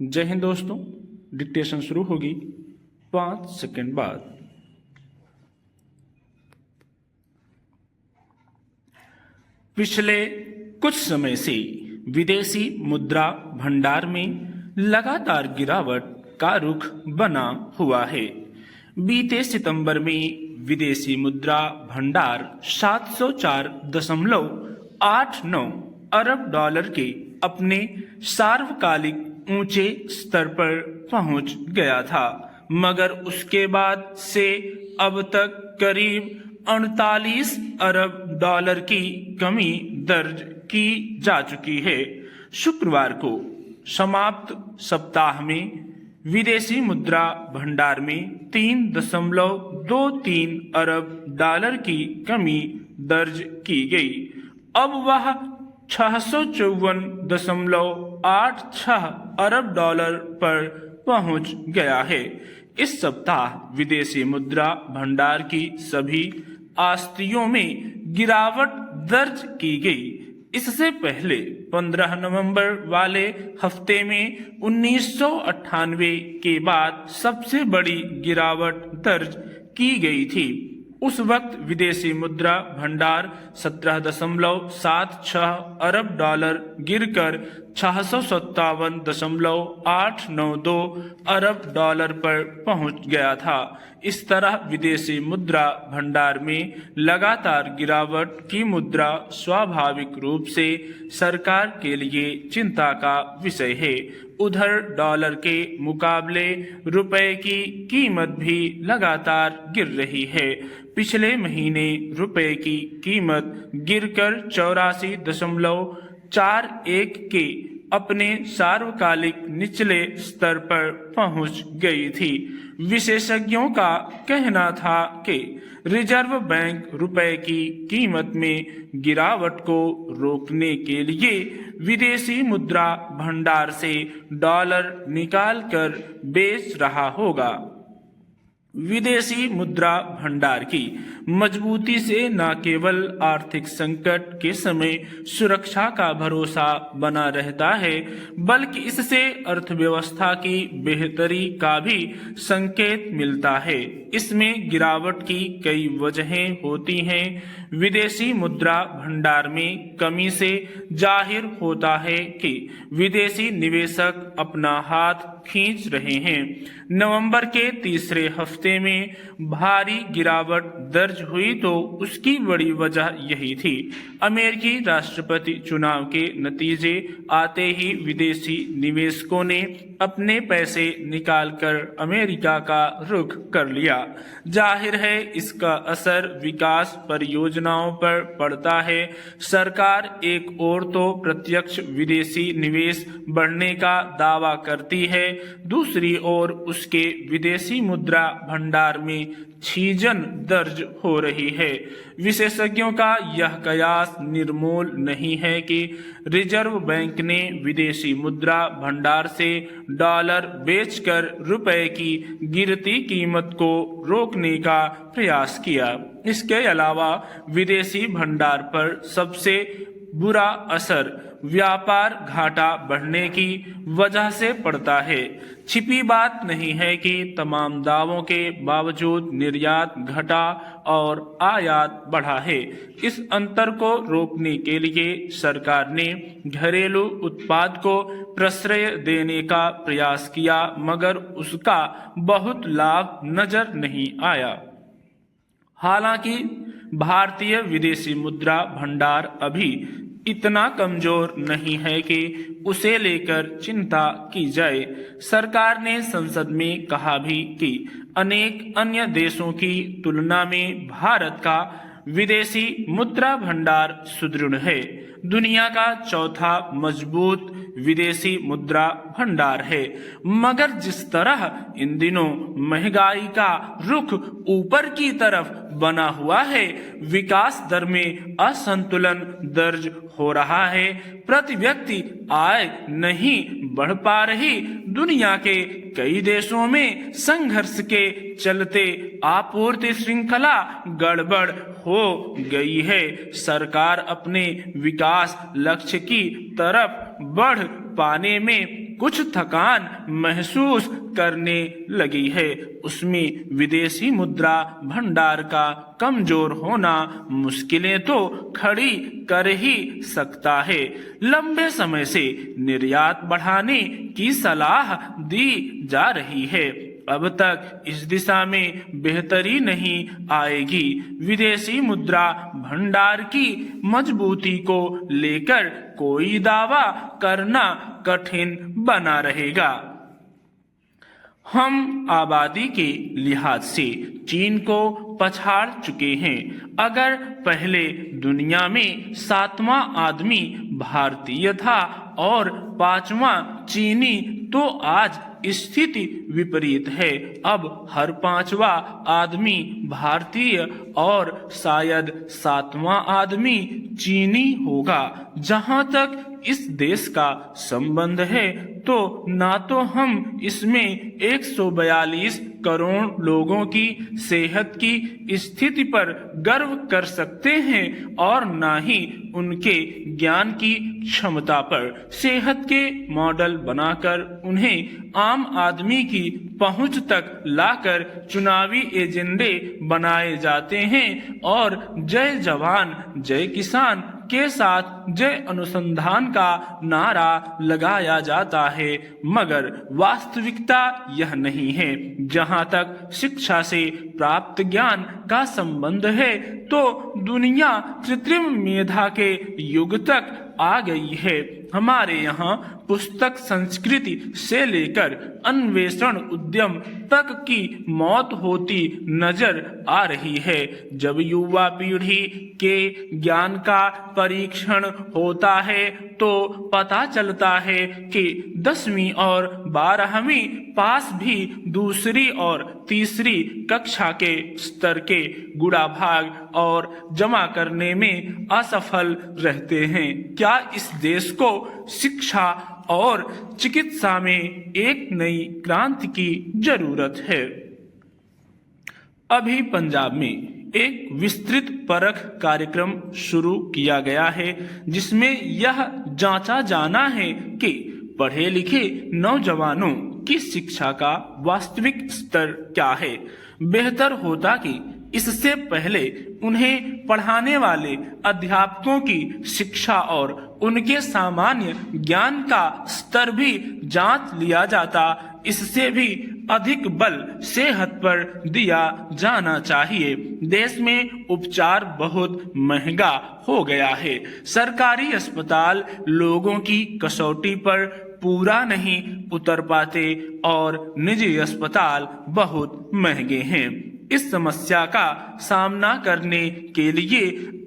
जय हिंद दोस्तों। डिक्टेशन शुरू होगी 5 सेकंड बाद। पिछले कुछ समय से विदेशी मुद्रा भंडार में लगातार गिरावट का रुख बना हुआ है। बीते सितंबर में विदेशी मुद्रा भंडार 704.89 अरब डॉलर के अपने सार्वकालिक ऊंचे स्तर पर पहुंच गया था, मगर उसके बाद से अब तक करीब 38 अरब डॉलर की कमी दर्ज की जा चुकी है। शुक्रवार को समाप्त सप्ताह में विदेशी मुद्रा भंडार में 3.23 अरब डॉलर की कमी दर्ज की गई। अब वह 654.86 अरब डॉलर पर पहुंच गया है। इस सप्ताह विदेशी मुद्रा भंडार की सभी आस्तियों में गिरावट दर्ज की गई। इससे पहले 15 नवंबर वाले हफ्ते में 1998 के बाद सबसे बड़ी गिरावट दर्ज की गई थी। उस वक्त विदेशी मुद्रा भंडार 17.76 अरब डॉलर गिरकर 657.892 अरब डॉलर पर पहुंच गया था। इस तरह विदेशी मुद्रा भंडार में लगातार गिरावट की मुद्रा स्वाभाविक रूप से सरकार के लिए चिंता का विषय है। उधर डॉलर के मुकाबले रुपए की कीमत भी लगातार गिर रही है। पिछले महीने रुपए की कीमत गिरकर 84.41 के अपने सार्वकालिक निचले स्तर पर पहुंच गई थी। विशेषज्ञों का कहना था कि रिजर्व बैंक रुपए की कीमत में गिरावट को रोकने के लिए विदेशी मुद्रा भंडार से डॉलर निकालकर बेच रहा होगा। विदेशी मुद्रा भंडार की मजबूती से न केवल आर्थिक संकट के समय सुरक्षा का भरोसा बना रहता है, बल्कि इससे अर्थव्यवस्था की बेहतरी का भी संकेत मिलता है। इसमें गिरावट की कई वजहें होती हैं। विदेशी मुद्रा भंडार में कमी से जाहिर होता है कि विदेशी निवेशक अपना हाथ खींच रहे हैं। नवंबर के तीसरे हफ्ते में भारी गिरावट दर्ज हुई तो उसकी बड़ी वजह यही थी। अमेरिकी राष्ट्रपति चुनाव के नतीजे आते ही विदेशी निवेशकों ने अपने पैसे निकालकर अमेरिका का रुख कर लिया। जाहिर है इसका असर विकास परियोजनाओं पर पड़ता है। सरकार एक ओर तो प्रत्यक्ष विदेशी निवेश बढ़ने का दावा करती है, दूसरी ओर उसके विदेशी मुद्रा भंडार में छीजन दर्ज हो रही है। विशेषज्ञों का यह कयास निर्मूल नहीं है कि रिजर्व बैंक ने विदेशी मुद्रा भंडार से डॉलर बेचकर रुपए की गिरती कीमत को रोकने का प्रयास किया। इसके अलावा विदेशी भंडार पर सबसे बुरा असर व्यापार घाटा बढ़ने की वजह से पड़ता है। छिपी बात नहीं है कि तमाम दावों के बावजूद निर्यात घटा और आयात बढ़ा है। इस अंतर को रोकने के लिए सरकार ने घरेलू उत्पाद को प्रश्रय देने का प्रयास किया, मगर उसका बहुत लाभ नजर नहीं आया। हालांकि भारतीय विदेशी मुद्रा भंडार अभी इतना कमजोर नहीं है कि उसे लेकर चिंता की जाए। सरकार ने संसद में कहा भी कि अनेक अन्य देशों की तुलना में भारत का विदेशी मुद्रा भंडार सुदृढ़ है। दुनिया का चौथा मजबूत विदेशी मुद्रा भंडार है, मगर जिस तरह इन दिनों महंगाई का रुख ऊपर की तरफ बना हुआ है, विकास दर में असंतुलन दर्ज हो रहा है, प्रति व्यक्ति आय नहीं बढ़ पा रही, दुनिया के कई देशों में संघर्ष के चलते आपूर्ति श्रृंखला गड़बड़ हो गई है, सरकार अपने विकास लक्ष्य की तरफ बढ़ पाने में कुछ थकान महसूस करने लगी है। उसमें विदेशी मुद्रा भंडार का कमजोर होना मुश्किलें तो खड़ी कर ही सकता है। लंबे समय से निर्यात बढ़ाने की सलाह दी जा रही है। अब तक इस दिशा में बेहतरी नहीं आएगी। विदेशी मुद्रा भंडार की मजबूती को लेकर कोई दावा करना कठिन बना रहेगा। हम आबादी के लिहाज से चीन को पछाड़ चुके हैं। अगर पहले दुनिया में 7वां आदमी भारतीय था और 5वां चीनी, तो आज स्थिति विपरीत है। अब हर 5वां आदमी भारतीय और शायद 7वां आदमी चीनी होगा। जहां तक इस देश का संबंध है तो ना तो हम इसमें 142 करोड़ लोगों की सेहत की स्थिति पर गर्व कर सकते हैं और ना ही उनके ज्ञान की क्षमता पर। सेहत के मॉडल बनाकर उन्हें आम आदमी की पहुंच तक लाकर चुनावी एजेंडे बनाए जाते हैं और जय जवान जय किसान के साथ जय अनुसंधान का नारा लगाया जाता है। मगर वास्तविकता यह नहीं है। जहां तक शिक्षा से प्राप्त ज्ञान का संबंध है तो दुनिया कृत्रिम मेधा के युग तक आ गई है। हमारे यहाँ पुस्तक संस्कृति से लेकर अन्वेषण उद्यम तक की मौत होती नजर आ रही है। जब युवा पीढ़ी के ज्ञान का परीक्षण होता है तो पता चलता है कि 10वीं और 12वीं पास भी दूसरी और तीसरी कक्षा के स्तर के गुणा भाग और जमा करने में असफल रहते हैं। क्या इस देश को शिक्षा और चिकित्सा में एक नई क्रांति की जरूरत है? अभी पंजाब में एक विस्तृत परख कार्यक्रम शुरू किया गया है जिसमें यह जांचा जाना है कि पढ़े लिखे नौजवानों की शिक्षा का वास्तविक स्तर क्या है। बेहतर होता कि इससे पहले उन्हें पढ़ाने वाले अध्यापकों की शिक्षा और उनके सामान्य ज्ञान का स्तर भी जांच लिया जाता। इससे भी अधिक बल सेहत पर दिया जाना चाहिए। देश में उपचार बहुत महंगा हो गया है। सरकारी अस्पताल लोगों की कसौटी पर पूरा नहीं उतर पाते और निजी अस्पताल बहुत महंगे हैं। इस समस्या का सामना करने के लिए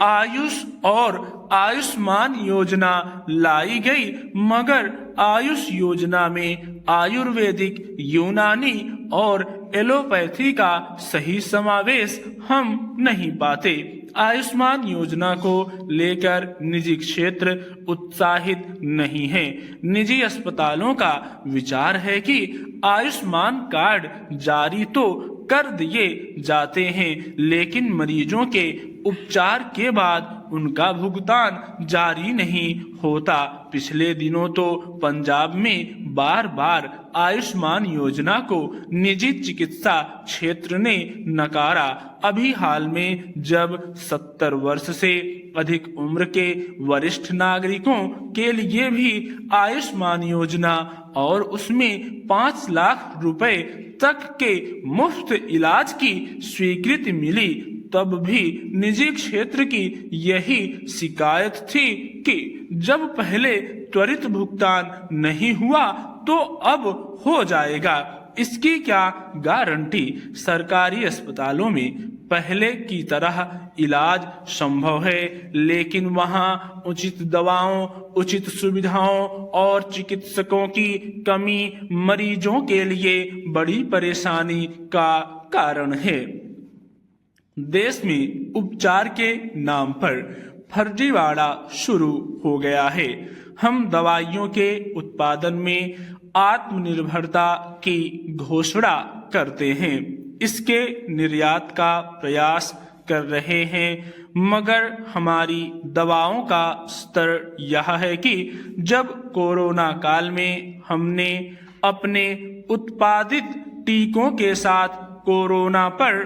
आयुष और आयुष्मान योजना लाई गई, मगर आयुष योजना में आयुर्वेदिक, यूनानी और एलोपैथी का सही समावेश हम नहीं पाते। आयुष्मान योजना को लेकर निजी क्षेत्र उत्साहित नहीं है। निजी अस्पतालों का विचार है कि आयुष्मान कार्ड जारी तो कर दिए जाते हैं लेकिन मरीजों के उपचार के बाद उनका भुगतान जारी नहीं होता। पिछले दिनों तो पंजाब में बार बार आयुष्मान योजना को निजी चिकित्सा क्षेत्र ने नकारा। अभी हाल में जब 70 वर्ष से अधिक उम्र के वरिष्ठ नागरिकों के लिए भी आयुष्मान योजना और उसमें 5 लाख रुपए तक के मुफ्त इलाज की स्वीकृति मिली, तब भी निजी क्षेत्र की यही शिकायत थी कि जब पहले त्वरित भुगतान नहीं हुआ तो अब हो जाएगा। इसकी क्या गारंटी? सरकारी अस्पतालों में पहले की तरह इलाज संभव है, लेकिन वहां उचित दवाओं, उचित सुविधाओं और चिकित्सकों की कमी मरीजों के लिए बड़ी परेशानी का कारण है। देश में उपचार के नाम पर फर्जीवाड़ा शुरू हो गया है। हम दवाइयों के उत्पादन में आत्मनिर्भरता की घोषणा करते हैं, इसके निर्यात का प्रयास कर रहे हैं, मगर हमारी दवाओं का स्तर यह है कि जब कोरोना काल में हमने अपने उत्पादित टीकों के साथ कोरोना पर